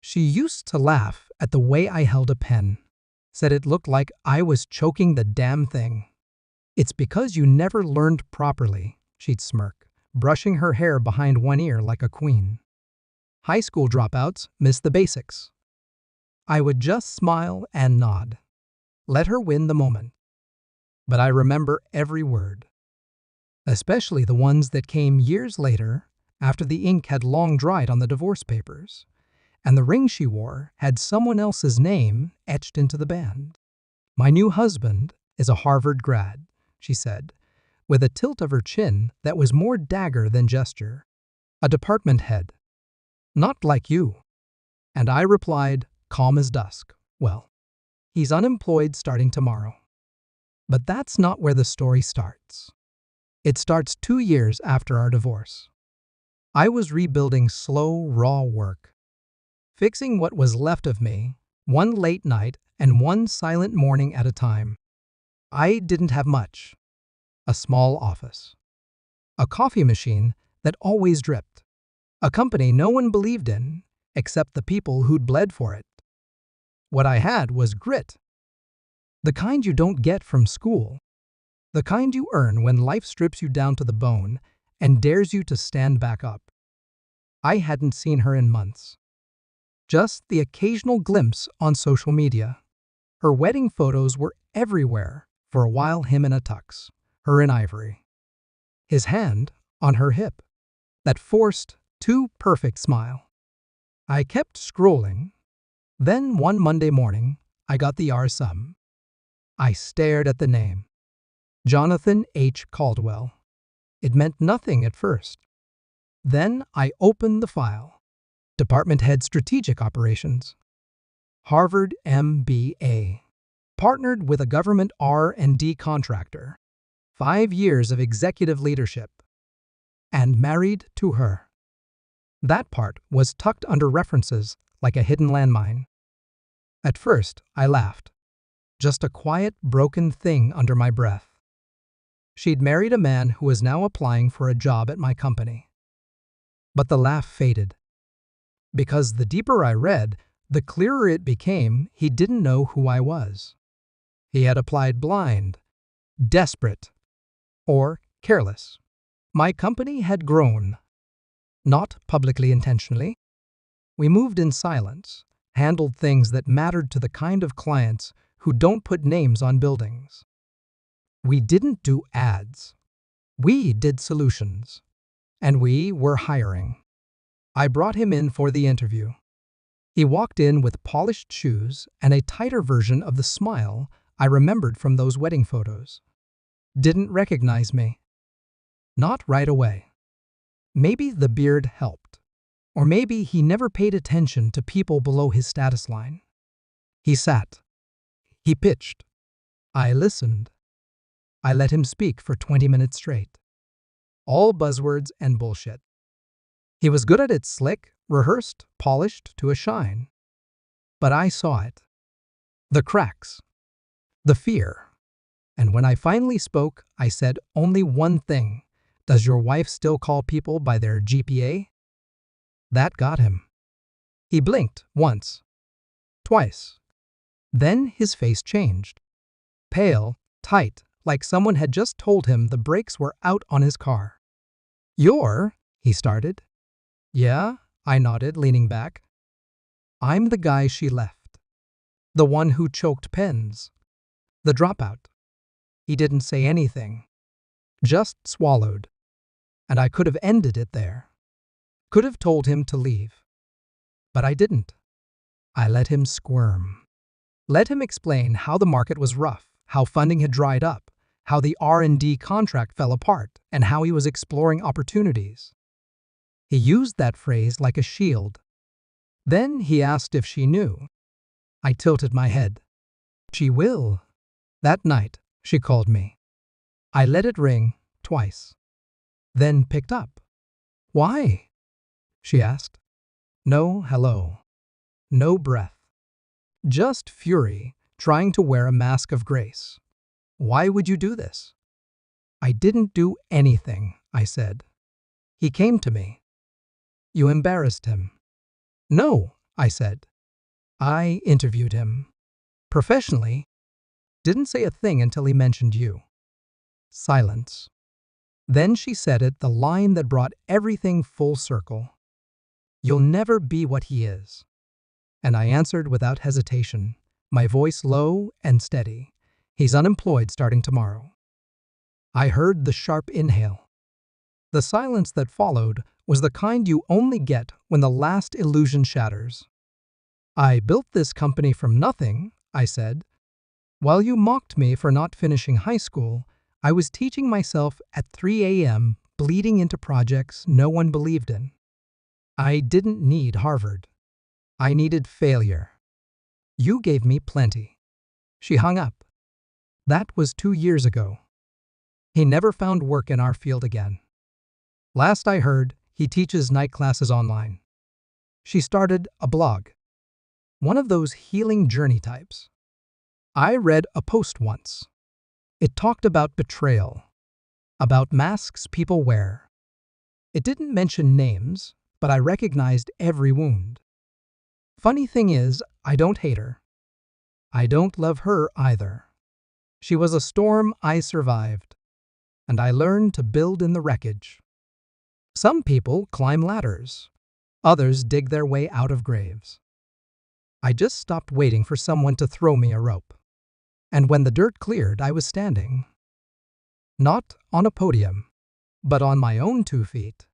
She used to laugh at the way I held a pen, said it looked like I was choking the damn thing. "It's because you never learned properly," she'd smirk, brushing her hair behind one ear like a queen. "High school dropouts miss the basics." I would just smile and nod. Let her win the moment. But I remember every word, especially the ones that came years later after the ink had long dried on the divorce papers, and the ring she wore had someone else's name etched into the band. "My new husband is a Harvard grad," she said, with a tilt of her chin that was more dagger than gesture. "A department head. Not like you." And I replied, calm as dusk, "Well, he's unemployed starting tomorrow." But that's not where the story starts. It starts 2 years after our divorce. I was rebuilding slow, raw work, fixing what was left of me, one late night and one silent morning at a time. I didn't have much. A small office, a coffee machine that always dripped, a company no one believed in except the people who'd bled for it. What I had was grit. The kind you don't get from school. The kind you earn when life strips you down to the bone and dares you to stand back up. I hadn't seen her in months. Just the occasional glimpse on social media. Her wedding photos were everywhere, for a while him in a tux, her in ivory. His hand on her hip. That forced, too perfect smile. I kept scrolling. Then one Monday morning, I got the RSM. I stared at the name. Jonathan H. Caldwell. It meant nothing at first. Then I opened the file. Department Head Strategic Operations. Harvard MBA. Partnered with a government R&D contractor. 5 years of executive leadership. And married to her. That part was tucked under references like a hidden landmine. At first, I laughed. Just a quiet, broken thing under my breath. She'd married a man who was now applying for a job at my company. But the laugh faded. Because the deeper I read, the clearer it became he didn't know who I was. He had applied blind, desperate, or careless. My company had grown. Not publicly intentionally. We moved in silence, handled things that mattered to the kind of clients who don't put names on buildings. We didn't do ads. We did solutions. And we were hiring. I brought him in for the interview. He walked in with polished shoes and a tighter version of the smile I remembered from those wedding photos. Didn't recognize me. Not right away. Maybe the beard helped. Or maybe he never paid attention to people below his status line. He sat. He pitched. I listened. I let him speak for 20 minutes straight. All buzzwords and bullshit. He was good at it, slick, rehearsed, polished to a shine. But I saw it. The cracks. The fear. And when I finally spoke, I said only one thing. "Does your wife still call people by their GPA?" That got him. He blinked once. Twice. Then his face changed. Pale, tight, like someone had just told him the brakes were out on his car. "You're," he started. "Yeah," I nodded, leaning back. "I'm the guy she left. The one who choked pens. The dropout." He didn't say anything. Just swallowed. And I could have ended it there. Could have told him to leave. But I didn't. I let him squirm. Let him explain how the market was rough, how funding had dried up, how the R&D contract fell apart, and how he was exploring opportunities. He used that phrase like a shield. Then he asked if she knew. I tilted my head. "She will." That night, she called me. I let it ring twice. Then picked up. "Why?" she asked. No hello. No breath. Just fury, trying to wear a mask of grace. "Why would you do this?" "I didn't do anything," I said. He came to me. "You embarrassed him." "No," I said. I interviewed him. Professionally, didn't say a thing until he mentioned you. Silence. Then she said it, the line that brought everything full circle. You'll never be what he is. And I answered without hesitation, my voice low and steady. He's unemployed starting tomorrow. I heard the sharp inhale. The silence that followed was the kind you only get when the last illusion shatters. I built this company from nothing, I said. While you mocked me for not finishing high school, I was teaching myself at 3 a.m., bleeding into projects no one believed in. I didn't need Harvard. I needed failure. You gave me plenty. She hung up. That was 2 years ago. He never found work in our field again. Last I heard, he teaches night classes online. She started a blog. One of those healing journey types. I read a post once. It talked about betrayal, about masks people wear. It didn't mention names, but I recognized every wound. Funny thing is, I don't hate her. I don't love her either. She was a storm I survived, and I learned to build in the wreckage. Some people climb ladders. Others dig their way out of graves. I just stopped waiting for someone to throw me a rope. And when the dirt cleared, I was standing. Not on a podium, but on my own 2 feet.